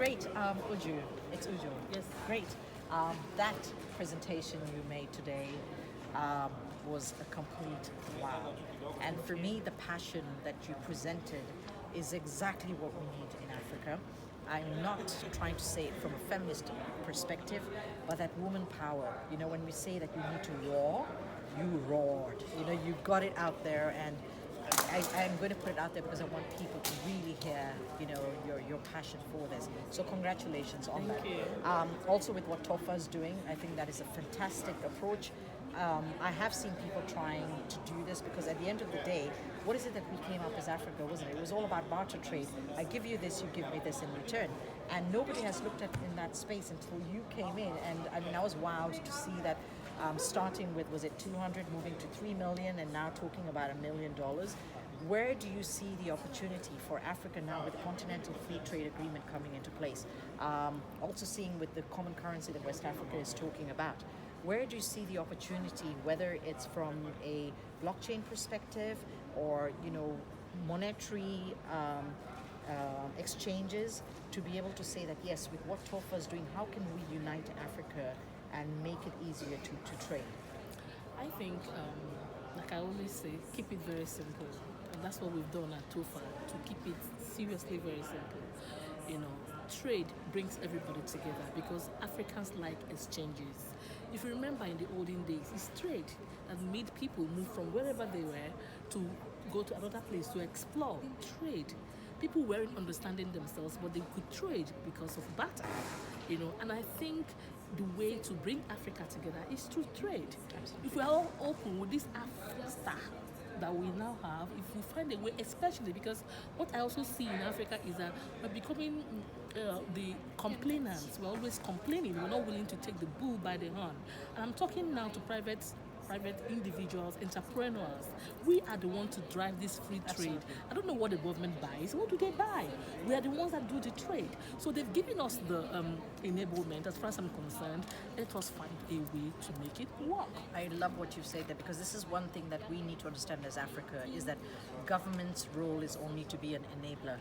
Great, Uju. It's Uju. Yes. Great. That presentation you made today was a complete wow. And for me, the passion that you presented is exactly what we need in Africa. I'm not trying to say it from a feminist perspective, but that woman power. You know, when we say that you need to roar, you roared. You know, you got it out there, and I'm going to put it out there because I want people to really hear, you know, your passion for this. So congratulations on that. Thank you. Also with what TOFA is doing, I think that is a fantastic approach. I have seen people trying to do this because at the end of the day, what is it that we came up as Africa, wasn't it? It was all about barter trade. I give you this, you give me this in return. And nobody has looked at in that space until you came in. And I mean, I was wowed to see that starting with, was it 200, moving to 3 million, and now talking about $1 million. Where do you see the opportunity for Africa now with the Continental Free Trade Agreement coming into place? Also seeing with the common currency that West Africa is talking about. Where do you see the opportunity, whether it's from a blockchain perspective or, you know, monetary exchanges, to be able to say that, yes, with what TOFA is doing, how can we unite Africa and make it easier to trade? I think, like I always say, keep it very simple. And that's what we've done at TOFA, to keep it seriously very simple. You know, trade brings everybody together because Africans like exchanges. If you remember in the olden days, it's trade that made people move from wherever they were to go to another place to explore. Trade. People weren't understanding themselves, but they could trade because of barter. You know, and I think the way to bring Africa together is through trade. If we are all open with this Africa that we now have, if we find a way, especially because what I also see in Africa is that we're becoming the complainants. We're always complaining. We're not willing to take the bull by the horn. And I'm talking now to private individuals, entrepreneurs. We are the ones to drive this free trade. Absolutely. I don't know what the government buys. What do they buy? We are the ones that do the trade. So they've given us the enablement. As far as I'm concerned, let us find a way to make it work. I love what you say there, because this is one thing that we need to understand as Africa, is that government's role is only to be an enabler.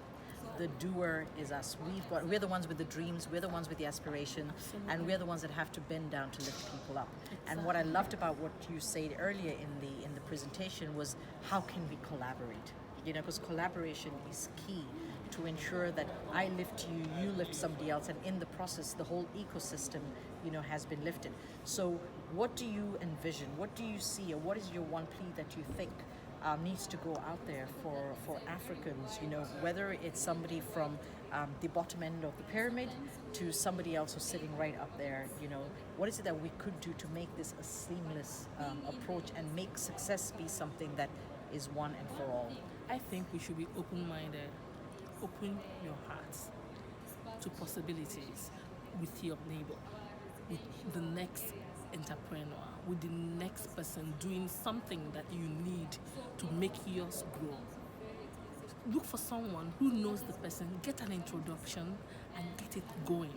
The doer is us. We're the ones with the dreams, we're the ones with the aspiration, and we're the ones that have to bend down to lift people up. And what I loved about what you said earlier in the presentation was, how can we collaborate? You know, because collaboration is key to ensure that I lift you, you lift somebody else, and in the process, the whole ecosystem, you know, has been lifted. So, what do you envision? What do you see, or what is your one plea that you think needs to go out there for Africans, you know, whether it's somebody from the bottom end of the pyramid to somebody else who's sitting right up there, you know, what is it that we could do to make this a seamless approach and make success be something that is one and for all? I think we should be open-minded. Open your hearts to possibilities with your neighbor, with the next entrepreneur, with the next person doing something that you need to make yours grow. Look for someone who knows the person, get an introduction, and get it going.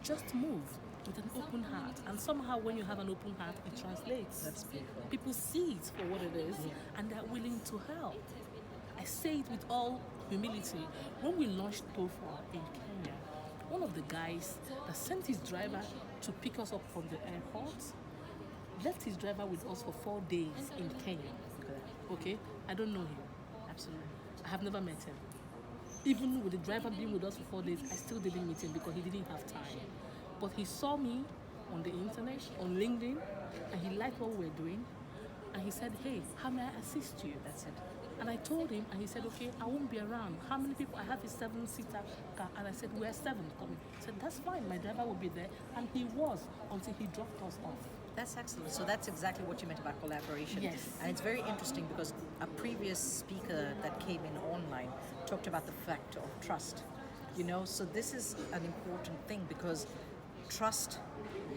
Just move with an open heart, and somehow when you have an open heart, it translates. That's beautiful. People see it for what it is, and they're willing to help. I say it with all humility. When we launched TOFA in Kenya, one of the guys that sent his driver to pick us up from the airport left his driver with us for 4 days in Kenya. Okay? I don't know him. Absolutely. I have never met him. Even with the driver being with us for 4 days, I still didn't meet him because he didn't have time. But he saw me on the internet, on LinkedIn, and he liked what we were doing. And he said, hey, how may I assist you? That's it. And I told him, and he said, okay, I won't be around. How many people? I have a 7-seater car. And I said, we're 7 coming. He said, that's fine, my driver will be there. And he was, until he dropped us off. That's excellent. So that's exactly what you meant about collaboration. Yes. And it's very interesting because a previous speaker that came in online talked about the fact of trust. You know, so this is an important thing because trust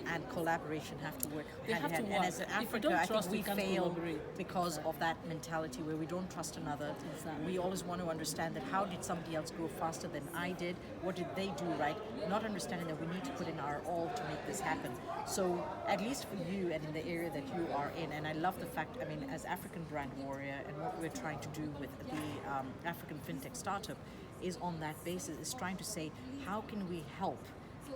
and collaboration have to work They hand have in to hand. work. And as an If we Africa, don't I trust, think we we can't fail collaborate. because of that mentality where we don't trust another. Exactly. We always want to understand that how did somebody else grow faster than I did? What did they do right? Not understanding that we need to put in our all to make this happen. So at least for you and in the area that you are in, and I love the fact, I mean, as African brand warrior and what we're trying to do with the African Fintech startup is on that basis, is trying to say, how can we help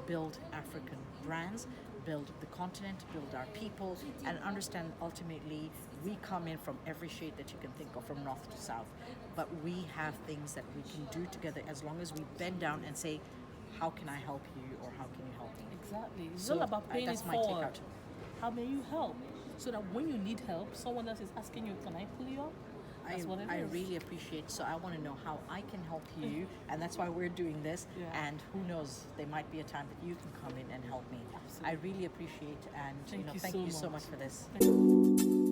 build African brands, build the continent, build our people, and understand ultimately we come in from every shade that you can think of, from north to south. But we have things that we can do together as long as we bend down and say, how can I help you, or how can you help me? Exactly. It's So, all about paying that's it my forward. takeout. How may you help? So that when you need help, someone else is asking you, can I pull you up? That's what it I is. really appreciate. So I want to know how I can help you, and that's why we're doing this. Yeah. And who knows, there might be a time that you can come in and help me. Absolutely. I really appreciate, and Thank you thank so you so much. much for this. Thank you.